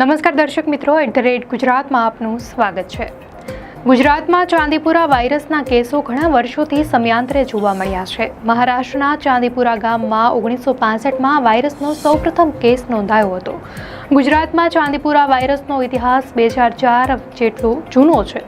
નમસ્કાર દર્શક મિત્રો, @ગુજરાતમાં આપનું સ્વાગત છે। ગુજરાતમાં ચાંદીપુરા વાયરસના કેસો ઘણા વર્ષોથી સમયાંતરે જોવા મળ્યા છે। મહારાષ્ટ્રના ચાંદીપુરા ગામમાં 1965માં વાયરસનો સૌપ્રથમ કેસ નોંધાયો હતો। ગુજરાતમાં ચાંદીપુરા વાયરસનો ઇતિહાસ 2004 જેટલો જૂનો છે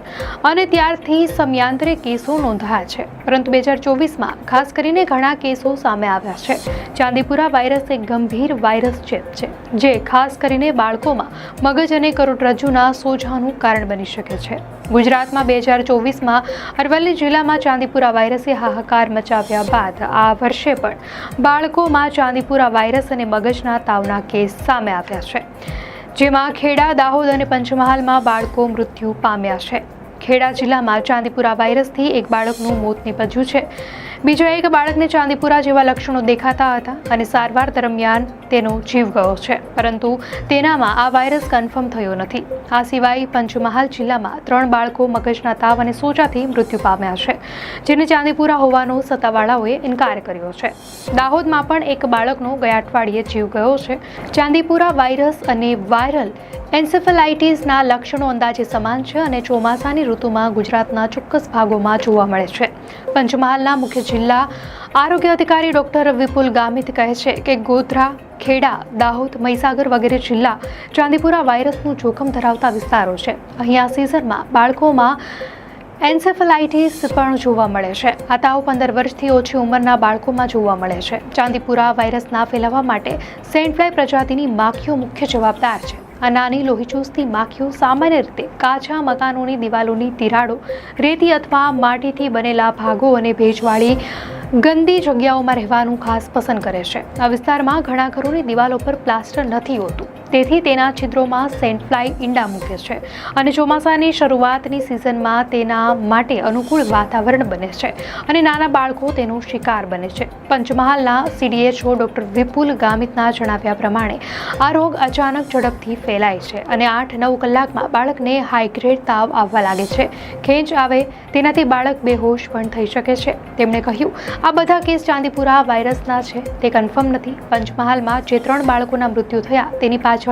અને ત્યારથી સમયાંતરે કેસો નોંધાયા છે, પરંતુ 2024માં ખાસ કરીને ઘણા કેસો સામે આવ્યા છે। ચાંદીપુરા વાયરસ એક ગંભીર વાયરસ ચેપ છે જે ખાસ કરીને બાળકોમાં મગજ અને કરોડરજ્જુના સોજાનું કારણ બની શકે છે। ગુજરાતમાં 2024માં અરવલ્લી જિલ્લામાં ચાંદીપુરા વાયરસે હાહાકાર મચાવ્યા બાદ આ વર્ષે પણ બાળકોમાં ચાંદીપુરા વાયરસ અને મગજના તાવના કેસ સામે આવ્યા છે, જેમાં ખેડા, દાહોદ અને પંચમહાલમાં બાળકો મૃત્યુ પામ્યા છે। ખેડા જિલ્લામાં ચાંદીપુરા વાયરસથી એક બાળકનું મોત નીપજ્યું છે। બીજા એક બાળકને ચાંદીપુરા જેવા લક્ષણો દેખાતા હતા અને સારવાર દરમિયાન તેનો જીવ ગયો છે, પરંતુ તેનામાં આ વાયરસ કન્ફર્મ થયો નથી। આ સિવાય પંચમહાલ જિલ્લામાં 3 બાળકો મગજના તાવ અને સોજાથી મૃત્યુ પામ્યા છે, જેને ચાંદીપુરા હોવાનો સત્તાવાળાઓએ ઇનકાર કર્યો છે। દાહોદમાં પણ એક બાળકનો ગયા અઠવાડિયે જીવ ગયો છે। ચાંદીપુરા વાયરસ અને વાયરલ એન્સેફેલાઇટિસના લક્ષણો અંદાજે સમાન છે અને ચોમાસાની ઋતુમાં ગુજરાતના ચોક્કસ ભાગોમાં જોવા મળે છે। પંચમહાલના મુખ્ય જિલ્લા આરોગ્ય અધિકારી ડોક્ટર વિપુલ ગામિત કહે છે કે ગોધરા, ખેડા, દાહોદ, મહીસાગર વગેરે જિલ્લા ચાંદીપુરા વાયરસનું જોખમ ધરાવતા વિસ્તારો છે। અહીં આ સિઝનમાં બાળકોમાં એન્સેફેલાઇટિસ પણ જોવા મળે છે। આ તાવ 15 વર્ષથી ઓછી ઉંમરના બાળકોમાં જોવા મળે છે। ચાંદીપુરા વાયરસના ફેલાવા માટે સેન્ટ ફ્લાય પ્રજાતિની માખીઓ મુખ્ય જવાબદાર છે। આ નાની લોહીચૂસતી માખીઓ સામાન્ય રીતે કાચા મકાનોની દિવાલોની તિરાડો, રેતી અથવા માટીથી બનેલા ભાગો અને ભેજવાળી ગંદી જગ્યાઓમાં રહેવાનું ખાસ પસંદ કરે છે। આ વિસ્તારમાં ઘણા ઘરોની દિવાલો પર પ્લાસ્ટર નથી હોતું, તેથી તેના છિદ્રોમાં સેન્ટ ફ્લાય ઈંડા મૂકે છે અને ચોમાસાની શરૂઆતની સિઝનમાં તેના માટે અનુકૂળ વાતાવરણ બને છે અને નાના બાળકો તેનો શિકાર બને છે। પંચમહાલના CDHO ડોક્ટર વિપુલ ગામિતના જણાવ્યા પ્રમાણે આ રોગ અચાનક ઝડપથી ફેલાય છે અને 8-9 કલાકમાં બાળકને હાઈગ્રેડ તાવ આવવા લાગે છે, ખેંચ આવે, તેનાથી બાળક બેહોશ પણ થઈ શકે છે। તેમણે કહ્યું, આ બધા કેસ ચાંદીપુરા વાયરસના છે તે કન્ફર્મ નથી। પંચમહાલમાં જે 3 બાળકોના મૃત્યુ થયા તેની પાછળ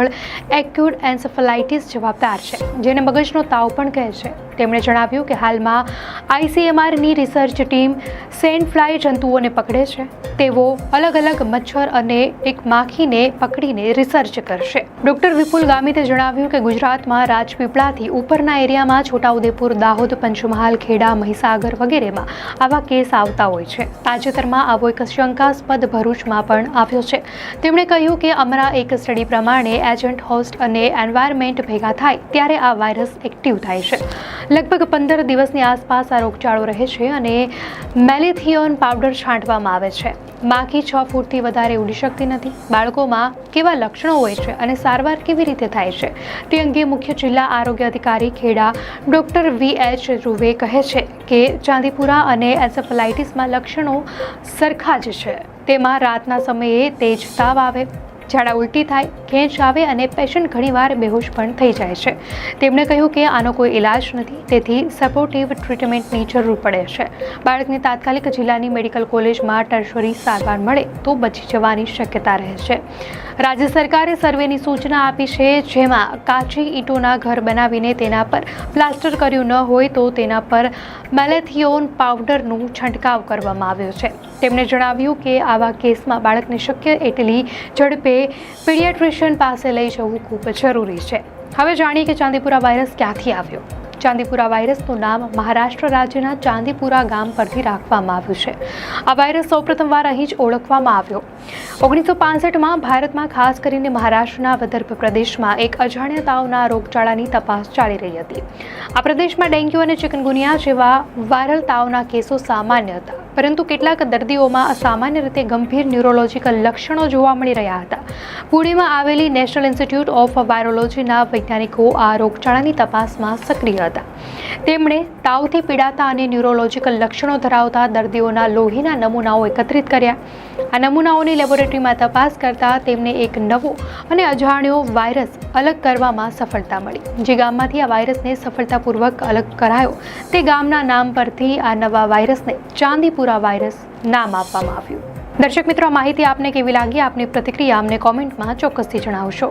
એક્યુટ એન્સેફેલાઇટિસ જવાબદાર છે, જેને મગજનો તાવ પણ કહે છે। તેમણે જણાવ્યું કે હાલમાં ICMRની રિસર્ચ ટીમ સેન્ટ ફ્લાય જંતુઓને પકડે છે। તેઓ અલગ-અલગ મચ્છર અને એક માખીને પકડીને રિસર્ચ કરશે। ડોક્ટર વિપુલ ગામિતે જણાવ્યું કે ગુજરાતમાં રાજપીપળાથી ઉપરના એરિયામાં છોટાઉદેપુર, દાહોદ, પંચમહાલ, ખેડા, મહીસાગર વગેરેમાં આવા કેસ આવતા હોય છે। તાજેતરમાં આવો એક શંકાસ્પદ ભરૂચમાં પણ આવ્યો છે। તેમણે કહ્યું કે અમારા એક સ્ટડી પ્રમાણે એજન્ટ, હોસ્ટ અને એન્વાયરમેન્ટ ભેગા થાય ત્યારે આ વાયરસ એક્ટિવ થાય છે। લગભગ 15 દિવસની આસપાસ આ રોગચાળો રહે છે અને મેલેથિયોન પાવડર છાંટવામાં આવે છે। માખી 6 ફૂટથી વધારે ઉડી શકતી નથી। બાળકોમાં કેવા લક્ષણો હોય છે અને સારવાર કેવી રીતે થાય છે તે અંગે મુખ્ય જિલ્લા આરોગ્ય અધિકારી ખેડા ડોક્ટર VH રૂવે કહે છે કે ચાંદીપુરા અને એન્સેફેલાઇટિસમાં લક્ષણો સરખા જ છે। તેમાં રાતના સમયે તેજ તાવ આવે, ઝાડા ઉલટી થાય, ખેંચ આવે અને પેશન્ટ ઘણીવાર બેહોશ પણ થઈ જાય છે। તેમણે કહ્યું કે આનો કોઈ ઇલાજ નથી, તેથી સપોર્ટિવ ટ્રીટમેન્ટની જરૂર પડે છે। બાળકને તાત્કાલિક જિલ્લાની મેડિકલ કોલેજમાં ટર્શરી સારવાર મળે તો બચી જવાની શક્યતા રહે છે। રાજ્ય સરકારે સર્વેની સૂચના આપી છે, જેમાં કાચી ઈંટોના ઘર બનાવીને તેના પર પ્લાસ્ટર કર્યું ન હોય તો તેના પર મેલેથિયોન પાવડરનું છંટકાવ કરવામાં આવ્યો છે। તેમણે જણાવ્યું કે આવા કેસમાં બાળકને શક્ય એટલી ઝડપે પીડિયાટ્રિશિયન પાસે લઈ જવું ખૂબ જરૂરી છે। હવે જાણીએ કે ચાંદીપુરા વાયરસ ક્યાંથી આવ્યો। ચાંદીપુરા વાયરસનું નામ મહારાષ્ટ્ર રાજ્યના ચાંદીપુરા ગામ પરથી રાખવામાં આવ્યું છે। આ વાયરસ સૌપ્રથમવાર અહીં જ ઓળખવામાં આવ્યો। 1965માં ભારતમાં ખાસ કરીને મહારાષ્ટ્રના વિદર્ભ પ્રદેશમાં એક અજાણ્યા તાવના રોગચાળાની તપાસ ચાલી રહી હતી। આ પ્રદેશમાં ડેન્ગ્યુ અને ચિકનગુનિયા જેવા વાયરલ તાવના કેસો સામાન્ય હતા, પરંતુ કેટલાક દર્દીઓમાં અસામાન્ય રીતે ગંભીર ન્યુરોલોજીકલ લક્ષણો જોવા મળી રહ્યા હતા। પુણેમાં આવેલી નેશનલ ઇન્સ્ટિટ્યૂટ ઓફ વાયરોલોજીના વૈજ્ઞાનિકો આ રોગચાળાની તપાસમાં સક્રિય હતા। તેમણે તાવથી પીડાતા અને ન્યુરોલોજીકલ લક્ષણો ધરાવતા દર્દીઓના લોહીના નમૂનાઓ એકત્રિત કર્યા। આ નમૂનાઓની લેબોરેટરીમાં તપાસ કરતા તેમને એક નવો અને અજાણ્યો વાયરસ અલગ કરવામાં સફળતા મળી। જે ગામમાંથી આ વાયરસને સફળતાપૂર્વક અલગ કરાયો તે ગામના નામ પરથી આ નવા વાયરસને ચાંદીપુરા વાયરસ નામ આપવામાં આવ્યું। દર્શક મિત્રો, આ માહિતી આપને કેવી લાગી? આપની પ્રતિક્રિયા અમને કોમેન્ટમાં ચોક્કસથી જણાવશો।